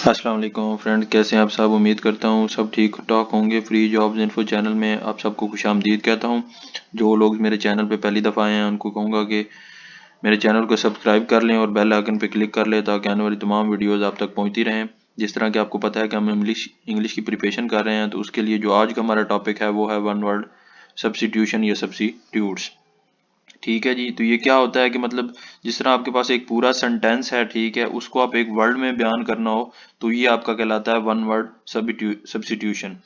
अस्सलाम वालेकुम फ्रेंड, कैसे हैं आप सब। उम्मीद करता हूँ सब ठीक ठाक होंगे। फ्री जॉब्स इन्फो चैनल में आप सबको खुशामदीद कहता हूँ। जो लोग मेरे चैनल पे पहली दफ़ा आए हैं उनको कहूँगा कि मेरे चैनल को सब्सक्राइब कर लें और बेल आइकन पे क्लिक कर लें ताकि आने वाली तमाम वीडियोज़ आप तक पहुँचती रहें। जिस तरह कि आपको पता है कि हम इंग्लिश की प्रिपरेशन कर रहे हैं, तो उसके लिए जो आज का हमारा टॉपिक है वो है वन वर्ड सब्स्टिट्यूशन या सब्स्टिट्यूट्स। ठीक है जी। तो ये क्या होता है कि मतलब जिस तरह आपके पास एक पूरा सेंटेंस है, ठीक है, उसको आप एक वर्ड में बयान करना हो तो ये आपका कहलाता है वन वर्ड सब्स्टिट्यूशन।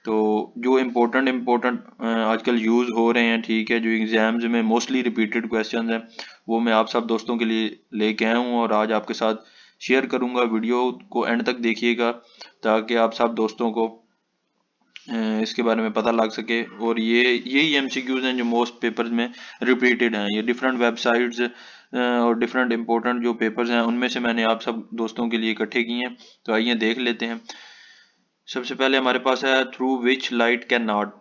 तो जो इम्पोर्टेंट इम्पोर्टेंट आजकल यूज़ हो रहे हैं, ठीक है, जो एग्जाम्स में मोस्टली रिपीटेड क्वेश्चन हैं, वो मैं आप सब दोस्तों के लिए लेके आया हूँ और आज आपके साथ शेयर करूँगा। वीडियो को एंड तक देखिएगा ताकि आप सब दोस्तों को इसके बारे में पता लग सके। और ये यही एमसीक्यूज हैं जो मोस्ट पेपर्स में रिपीटेड हैं। ये डिफरेंट वेबसाइट्स और डिफरेंट इंपॉर्टेंट जो पेपर्स हैं उनमें से मैंने आप सब दोस्तों के लिए इकट्ठे किए हैं। तो आइए देख लेते हैं। सबसे पहले हमारे पास है through which light can not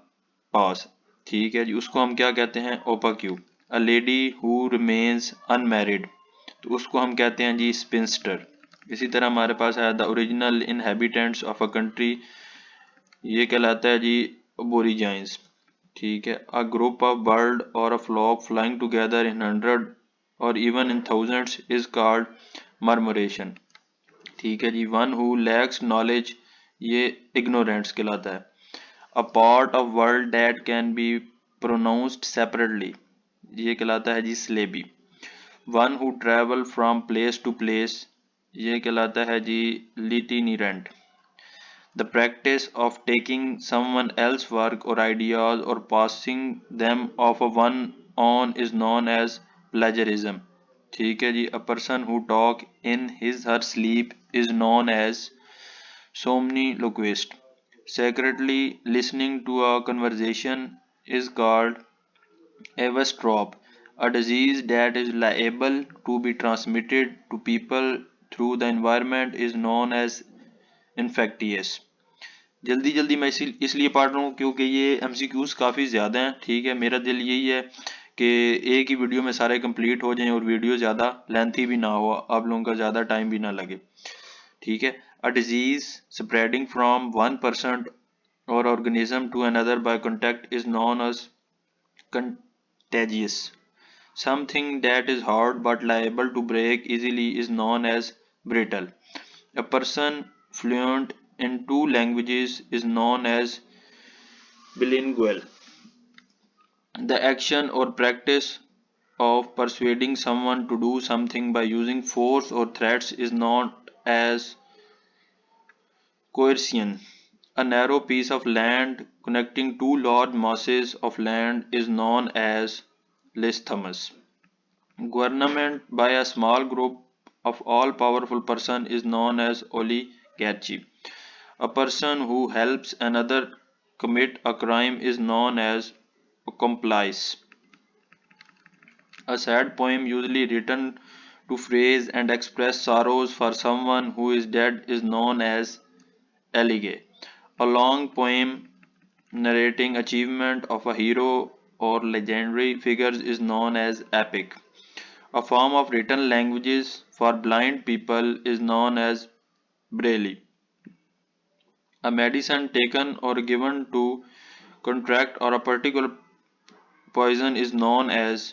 pass. ठीक है जी, उसको हम क्या कहते हैं, opaque. A lady who remains unmarried, तो उसको हम कहते हैं जी स्पिंस्टर। इसी तरह हमारे पास है the original inhabitants of a country, ये कहलाता है जी अबोरिजाइंस। ठीक है। A group of bird or a flock flying together in hundred or even in thousands is called murmuration. ठीक है जी। वन हु लैक्स नॉलेज, ये इग्नोरेंस कहलाता है। A part of word that can be pronounced separately, ये कहलाता है जी syllable. One who travel from place to place, ये कहलाता है जी लिटिनिरेंट। The practice of taking someone else's work or ideas or passing them off of one on is known as plagiarism. ठीक है जी। A person who talk in his her sleep is known as somniloquist. Secretly listening to a conversation is called eavesdrop. A disease that is liable to be transmitted to people through the environment is known as infectious. जल्दी जल्दी मैं इसलिए पढ़ रहा हूँ क्योंकि ये MCQs काफ़ी ज़्यादा हैं। ठीक है। मेरा दिल यही है कि एक ही वीडियो में सारे कंप्लीट हो जाएं और वीडियो ज़्यादा लेंथी भी ना हो, आप लोगों का ज़्यादा टाइम भी ना लगे। ठीक है। A disease spreading from one person or organism to another by contact is known as contagious. Something that is hard but liable to break easily is known as brittle. A person fluent in two languages is known as bilingual. The action or practice of persuading someone to do something by using force or threats is known as coercion. A narrow piece of land connecting two large masses of land is known as isthmus. Government by a small group of all-powerful person is known as oligarchy. A person who helps another commit a crime is known as accomplice. A sad poem usually written to phrase and express sorrows for someone who is dead is known as elegy. A long poem narrating achievement of a hero or legendary figures is known as epic. A form of written languages for blind people is known as Braille. A medicine taken or given to contract or a particular poison is known as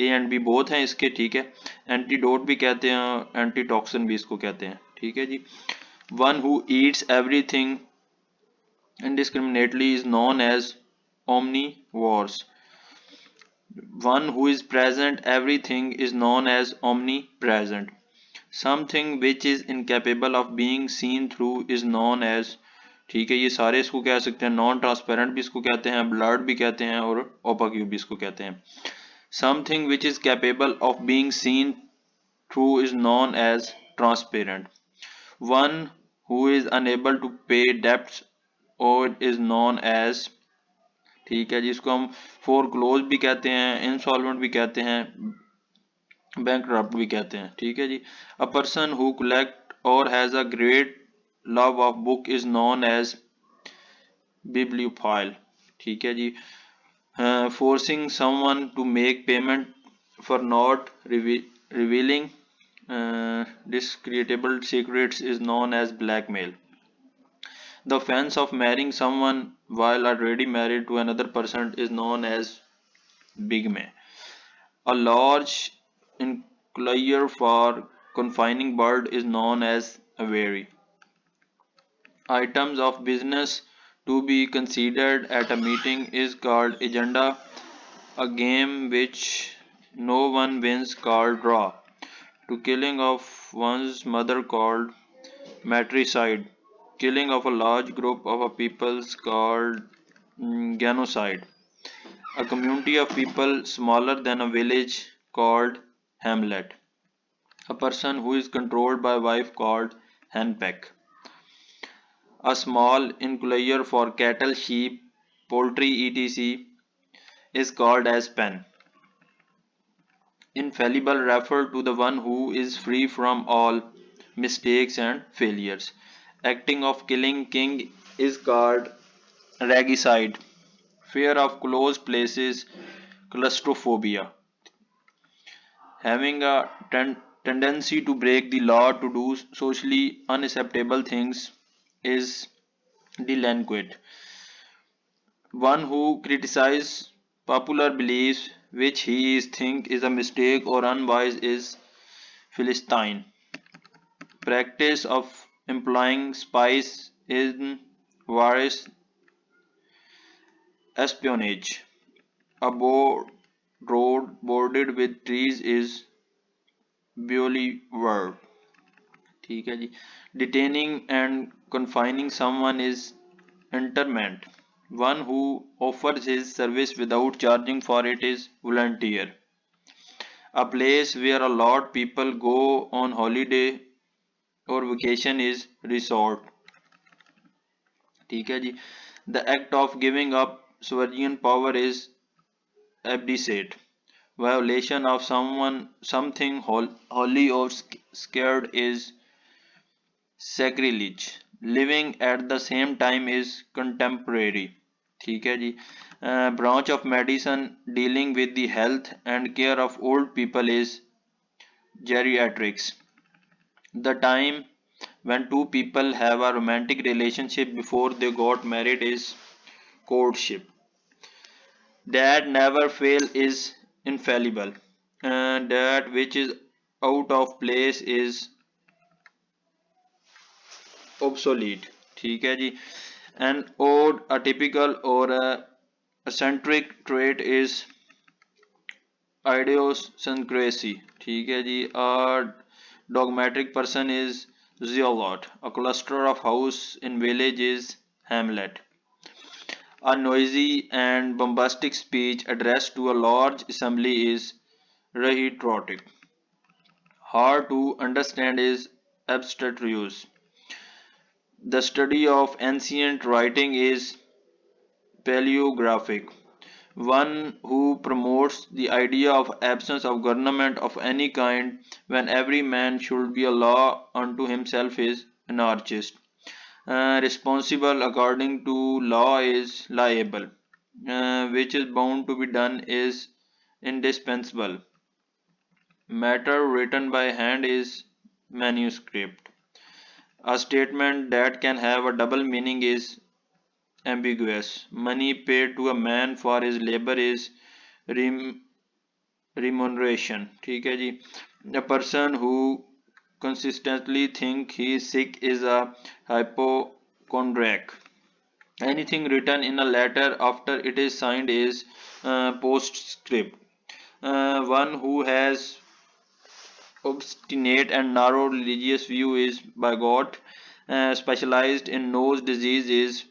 A and B both हैं इसके। ठीक है। Antidote भी कहते हैं, antitoxin भी इसको कहते हैं। ठीक है जी। One who eats everything indiscriminately is known as omnivores. One who is present everything is known as omnipresent. Something which is incapable of being seen through is known as, ठीक है, ये सारे इसको कह सकते हैं। नॉन ट्रांसपेरेंट भी इसको कहते हैं, ब्लर्ड भी कहते हैं और ओपाक्यू भी इसको कहते हैं। Something which is capable of being seen through is known as transparent. One who is unable to pay debts or is known as, ठीक है, जिसको हम foreclose भी कहते हैं, insolvent भी कहते हैं, bankrupt भी कहते हैं। ठीक है जी। A person who collect or has a great love of book is known as bibliophile। ठीक है जी। Forcing someone to make payment for not revealing discreditable secrets is known as blackmail. The offense of marrying someone while already married to another person is known as bigamy. A large enclosure for confining bird is known as aviary. Items of business to be considered at a meeting is called agenda. A game which no one wins called draw. To killing of one's mother called matricide. Killing of a large group of a peoples called genocide. A community of people smaller than a village called hamlet. A person who is controlled by a wife called henpeck. A small enclosure for cattle, sheep, poultry, etc. is called as pen. Infallible refer to the one who is free from all mistakes and failures. Acting of killing king is called regicide. Fear of closed places, claustrophobia. Having a tendency to break the law to do socially unacceptable things is delinquent. One who criticizes popular beliefs which he is think is a mistake or unwise is Philistine. Practice of employing spies in various espionage. A road bordered with trees is boulevard. ठीक है जी. Detaining and confining someone is interment. One who offers his service without charging for it is volunteer. A place where a lot people go on holiday or vacation is resort. ठीक है जी. The act of giving up sovereign power is abdicate. Violation of something holy or scared is sacrilege. Living at the same time is contemporary. ठीक है जी. Branch of medicine dealing with the health and care of old people is geriatrics. The time when two people have a romantic relationship before they got married is courtship. That never fail is infallible. That which is out of place is obsolete. ठीक है जी. An odd, atypical or a eccentric trait is idiosyncrasy. ठीक है जी. A dogmatic person is zealot. A cluster of house in village is hamlet. A noisy and bombastic speech addressed to a large assembly is rhetoric. Hard to understand is abstruse. The study of ancient writing is paleographic. One who promotes the idea of absence of government of any kind when every man should be a law unto himself is anarchist. Responsible according to law is liable. Which is bound to be done is indispensable. Matter written by hand is manuscript. A statement that can have a double meaning is ambiguous. Money paid to a man for his labor is rem- remuneration. ठीक है जी. A person who consistently think he is sick is a hypochondriac. Anything written in a letter after it is signed is postscript. One who has obstinate and narrow religious view is bigot. Specialized in nose disease is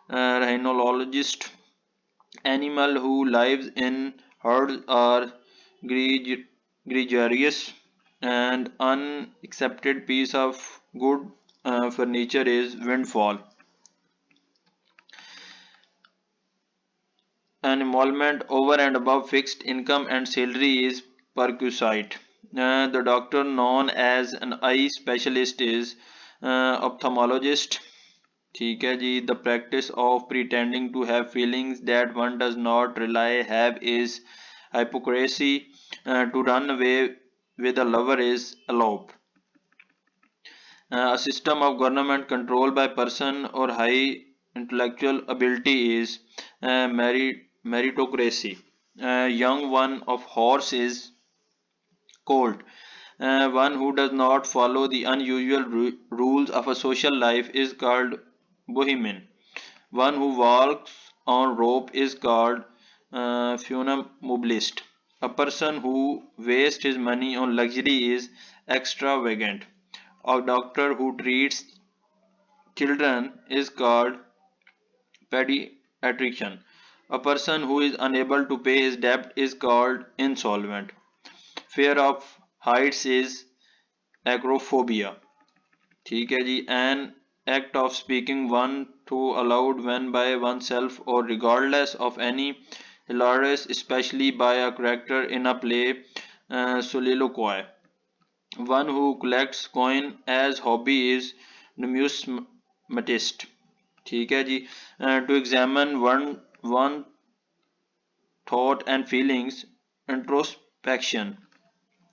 rhinologist. Animal who lives in herds are gregarious. And unaccepted piece of good furniture is windfall. An emolument over and above fixed income and salary is perquisite. The doctor known as an eye specialist is ophthalmologist. ठीक है जी. The practice of pretending to have feelings that one does not really have is hypocrisy. To run away with a lover is elope. A system of government controlled by person or high intellectual ability is meritocracy. A young one of horse is colt. One who does not follow the unusual rules of a social life is called bohemian. One who walks on rope is called funambulist. A person who wastes his money on luxury is extravagant. A doctor who treats children is called pediatrician. A person who is unable to pay his debt is called insolvent. Fear of heights is acrophobia. ठीक है जी. An act of speaking one to aloud when by oneself or regardless of any hilarious, especially by a character in a play, soliloquy. One who collects coin as hobby is numismatist. ठीक है जी. To examine one thought and feelings, introspection.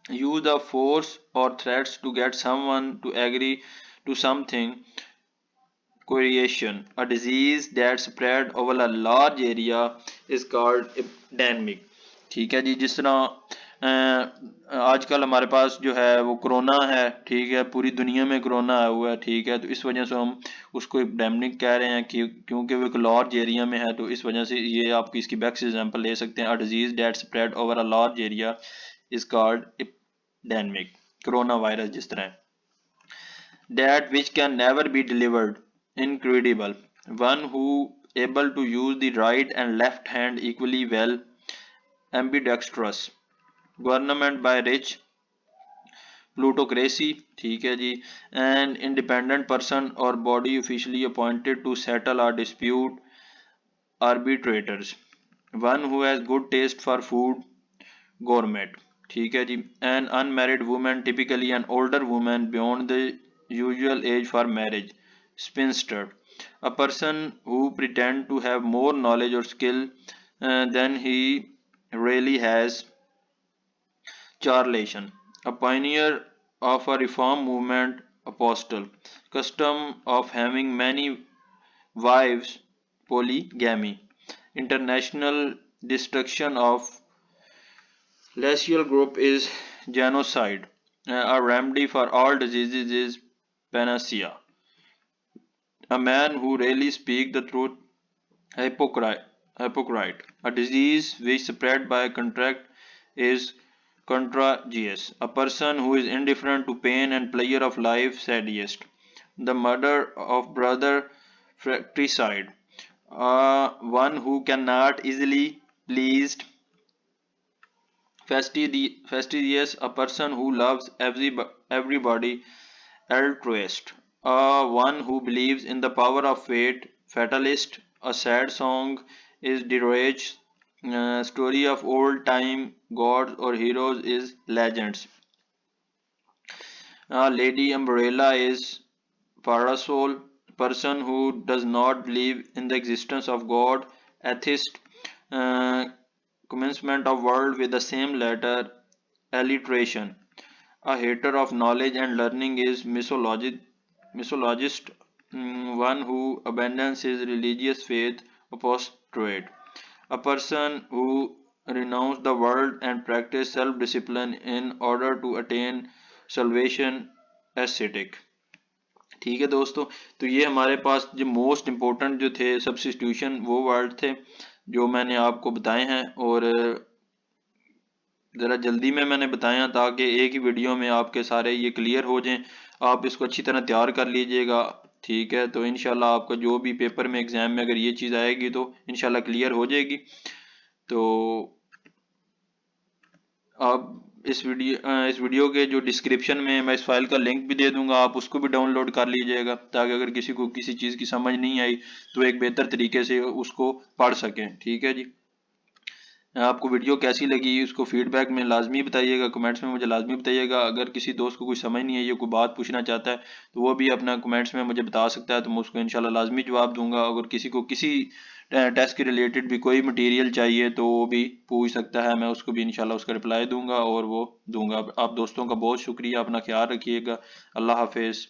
Use the force or threats to get someone to agree to something. Coercion. A disease that spread over a large area is called epidemic. ठीक है जी. जिस तरह आजकल हमारे पास जो है वो corona है. ठीक है, पूरी दुनिया में कोरोना आया हुआ है. ठीक है, तो इस वजह से हम उसको एपिडेमिक कह रहे हैं कि क्योंकि वो एक लार्ज एरिया में है, तो इस वजह से ये आप इसकी बैक्स एग्जांपल ले सकते हैं. A disease that spread over a large area is called epidemic. Corona virus जिस तरह है. That which can never be delivered. Incredible. One who able to use the right and left hand equally well. Ambidextrous. Government by rich. Plutocracy. ठीक है जी. An independent person or body officially appointed to settle a dispute. Arbitrators. One who has good taste for food. Gourmet. ठीक है जी. An unmarried woman, typically an older woman beyond the usual age for marriage. Spinster. A person who pretend to have more knowledge or skill than he really has. Charlatan. A pioneer of a reform movement. Apostle. Custom of having many wives. Polygamy. International destruction of racial group is genocide. A remedy for all diseases is panacea. A man who rarely speaks the truth. Hypocrite. A disease which spread by contact is contagious. A person who is indifferent to pain and pleasure of life. Sadist. The murder of brother. Fratricide. One who cannot easily pleased. Fastidious. A person who loves everybody. Altruist. One who believes in the power of fate. Fatalist. A sad song is dirge. Story of old time gods or heroes is legends. Lady Umbrella is parasol. Person who does not believe in the existence of God. Atheist. Uh, Commencement of world with the same letter. Alliteration. A hater of knowledge and learning is mythologist. One who abandons his religious faith. Apostate. A person who renounces the world and practice self-discipline in order to attain salvation. Ascetic. ठीक है दोस्तों, तो ये हमारे पास जो most important जो थे substitution वो वर्ड थे जो मैंने आपको बताए हैं, और ज़रा जल्दी में मैंने बताया ताकि एक ही वीडियो में आपके सारे ये क्लियर हो जाएं. आप इसको अच्छी तरह तैयार कर लीजिएगा. ठीक है, तो इंशाल्लाह आपका जो भी पेपर में एग्ज़ाम में अगर ये चीज़ आएगी तो इंशाल्लाह क्लियर हो जाएगी. तो आप इस वीडियो के जो डिस्क्रिप्शन में मैं इस फाइल का लिंक भी दे दूंगा, आप उसको भी डाउनलोड कर लीजिएगा ताकि अगर किसी को किसी चीज़ की समझ नहीं आई तो एक बेहतर तरीके से उसको पढ़ सकें. ठीक है जी. आपको वीडियो कैसी लगी उसको फीडबैक में लाजमी बताइएगा, कमेंट्स में मुझे लाजमी बताइएगा. अगर किसी दोस्त को कुछ समझ नहीं आई, कोई बात पूछना चाहता है तो वो भी अपना कमेंट्स में मुझे बता सकता है, तो मैं उसको इंशाल्लाह लाजमी जवाब दूंगा. अगर किसी को किसी टेस्ट के रिलेटेड भी कोई मटेरियल चाहिए तो वो भी पूछ सकता है, मैं उसको भी इंशाल्लाह उसका रिप्लाई दूंगा और वो दूंगा। आप दोस्तों का बहुत शुक्रिया, अपना ख्याल रखिएगा। अल्लाह हाफिज़।